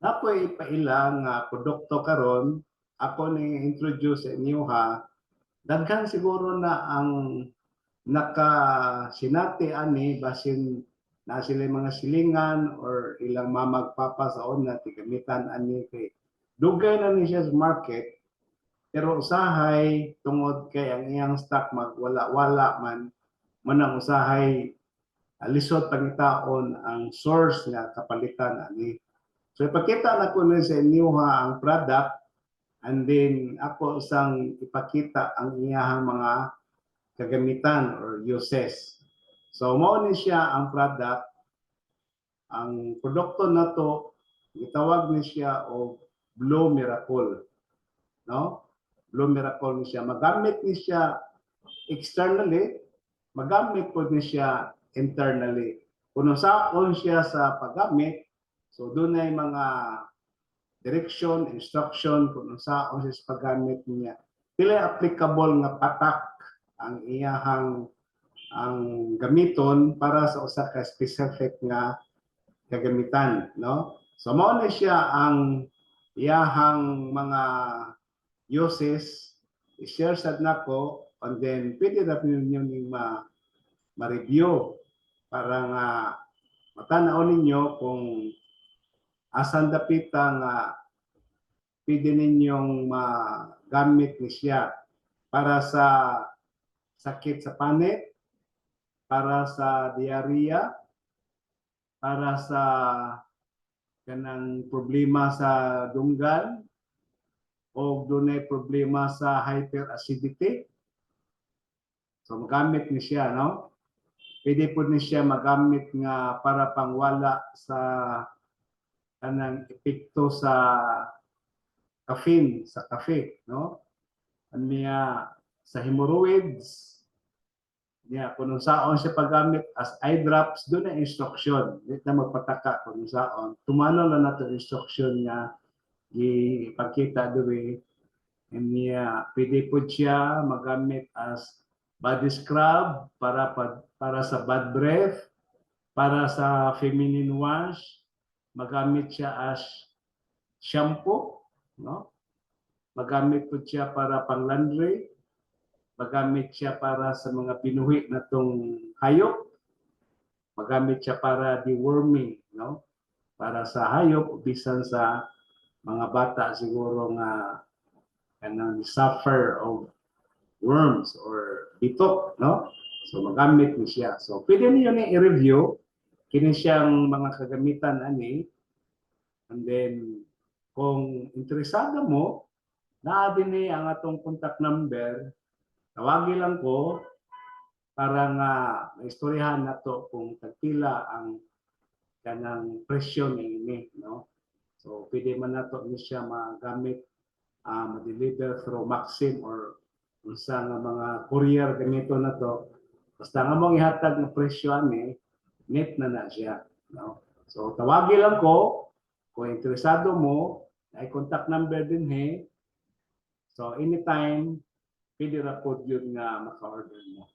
Napoy ipailang nga produkto karon ako ni introduce sa inyo ha. Daghan siguro na ang nakasinati ani basin na sila mga silingan or ilang mamagpapa sa na tigamitan ani kay dugay na ni siya sa market pero usahay tungod kay ang iyang stock magwala-wala man ang usahay lisod pangitaon ang source nga kapalitan ani. So ipakita na ko sa inyo ha ang product and then ako isang ipakita ang iyahang mga kagamitan or uses. So mao ni siya ang product. Ang produkto na to gitawag ni siya og Blue Miracle, no? Blue Miracle ni siya. Magamit ni siya externally, magamit po ni siya internally. Kung saan siya sa paggamit, so doon ay mga direction, instruction kung saan siya sa paggamit niya. Pila applicable nga patak ang iyahang ang gamiton para sa usa ka specific nga kagamitan, no? So mao na siya ang iyahang mga uses i-share sad nako and then pwede na ninyo ning ma-review para nga matanaw ninyo kung asan dapita nga pwede ninyong magamit ni siya para sa sakit sa panit, para sa diarrhea, para sa kanang problema sa dunggan o dunay problema sa hyperacidity. So magamit ni siya, no? Pwede po ni siya magamit nga para pangwala sa kanang epekto sa caffeine, sa kafe, no? Niya sa hemorrhoids, niya kung saan siya paggamit as eye drops, doon na instruction. Hindi na magpataka kung saan. Tumano na nato instruction niya ipakita doon. Niya pwede po siya magamit as body scrub para sa bad breath, para sa feminine wash, magamit siya as shampoo, no? Magamit po siya para pang laundry, magamit siya para sa mga binuhi na tong hayop, magamit siya para deworming, no? Para sa hayop, bisan sa mga bata siguro nga kanang suffer of worms or bitok, no? So magamit ni siya. So pwede niyo ni i-review kini siyang mga kagamitan ani. And then kung interesado mo, naa din ni ang atong contact number. Tawagi lang ko para nga maistoryahan nato kung tagpila ang kanang presyo ni, no? So pwede man nato ni siya magamit ma-deliver through Maxim or unsa nga mga courier ganito na to. Basta nga mong ihatag ng presyo ani, net na siya, no? So tawagi lang ko kung interesado mo, ay contact number din he. So anytime pwede ra pod yun nga maka-order mo.